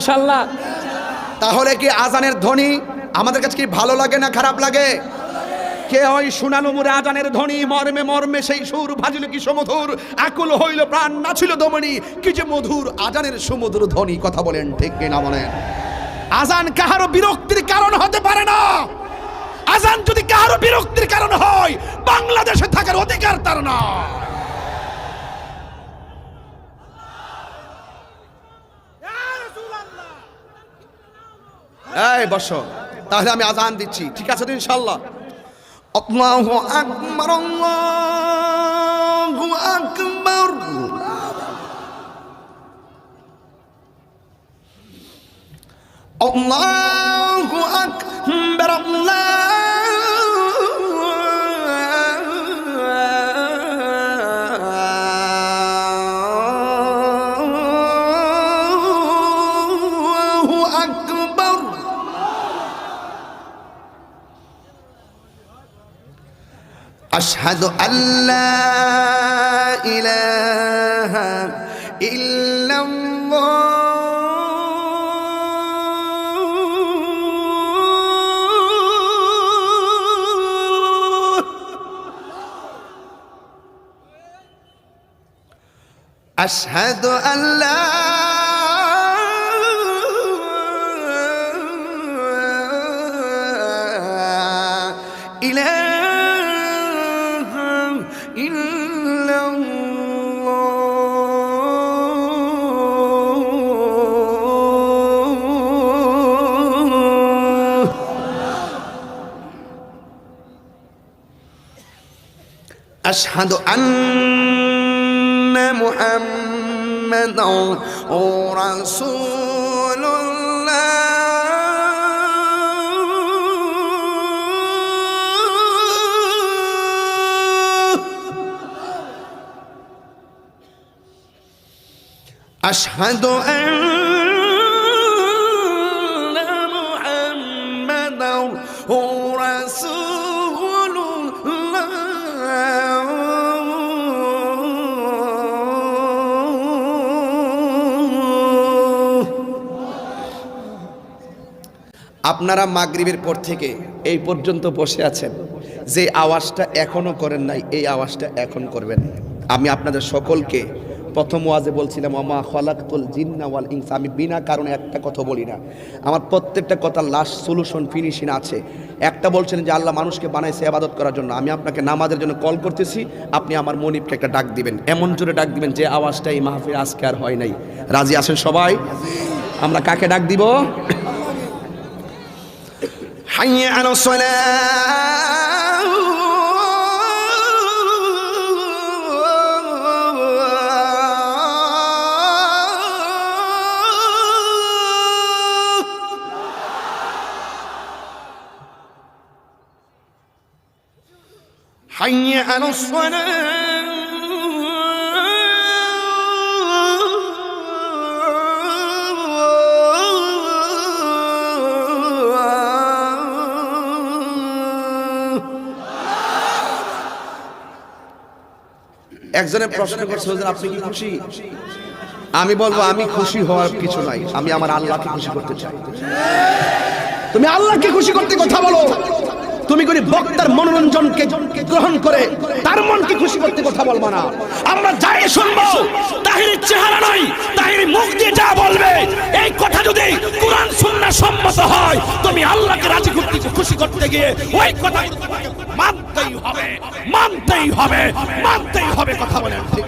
ইনশাআল্লাহ। তাহলে কি আজানের ধ্বনি আমাদের কাছে কি ভালো লাগে না খারাপ লাগে? কে ওই শুনানো মুরে আজানের ধ্বনি মর্মে মর্মে সেই সুর ভাজিল কি সমধুর, আকুল হইল প্রাণ নাছিল দমনি, কি যে মধুর আজানের সমুদ্র ধ্বনি। কথা বলেন ঠিক কিনা বলেন? আজান কাহারো বিরক্তির কারণ হতে পারে না। আজান যদি কাহারো বিরক্তির কারণ হয়, বাংলাদেশে থাকার অধিকার তার না। এই বসো, তাহলে আমি আজান দিচ্ছি, ঠিক আছে তো ইনশাআল্লাহ? আল্লাহু আকবার, আল্লাহু আকবার। আল্লাহু আকবার, আল্লাহু আকবার। আশহাদু আল্লা ইলাহা ইল্লাল্লাহ। আশহাদু আল্লা ইলাহা ইল্লাল্লাহ। আশহাদু আন্না মুহাম্মাদান রাসূলুল্লাহ। আশহাদু আন্না মুহাম্মাদান রাসূলুল্লাহ। আপনারা মাগরিবের পর থেকে এই পর্যন্ত বসে আছেন, যে আওয়াজটা এখনো করেন নাই এই আওয়াজটা এখন করবেন। আমি আপনাদের সকলকে প্রথম ওয়াজে বলছিলাম ওমা খালাকতুল জিন্না ওয়াল ইনসা, আমি বিনা কারণে একটা কথা বলি না। আমার প্রত্যেকটা কথা লাস্ট সলিউশন ফিনিশিং আছে। একটা বলছেন যে আল্লাহ মানুষকে বানাইছে ইবাদত করার জন্য, আমি আপনাকে নামাজের জন্য কল করতেছি, আপনি আমার মনিবকে একটা ডাক দিবেন, এমন জোরে ডাক দিবেন যে আওয়াজটা এই মাহফিলে আজকে আর হয় নাই। রাজি আছেন সবাই? আমরা কাকে ডাক দিব? হাইয়া আলাস সালাহ, হাইয়া আলাস সালাহ। একজনের প্রশ্ন করছে হুজুর আপনি কি খুশি? আমি বলবো আমি খুশি হওয়ার কিছু নাই, আমি আমার আল্লাহকে খুশি করতে চাই। তুমি আল্লাহকে খুশি করতে কথা বলো, তুমি কোন বক্তার মনোরঞ্জনকে গ্রহণ করে তার মনকে খুশি করতে কথা বলবা না। আমরা যাই শুনবো তাহিরের চেহারা নয়, তাহির মুখ দিয়ে যা বলবে এই কথা যদি কুরআন সুন্নাহ সম্মত হয়, তুমি আল্লাহকে রাজি করতে খুশি করতে গিয়ে ওই কথা মানতেই হবে, মানতেই হবে, মানতেই হবে। কথা বলেন ঠিক?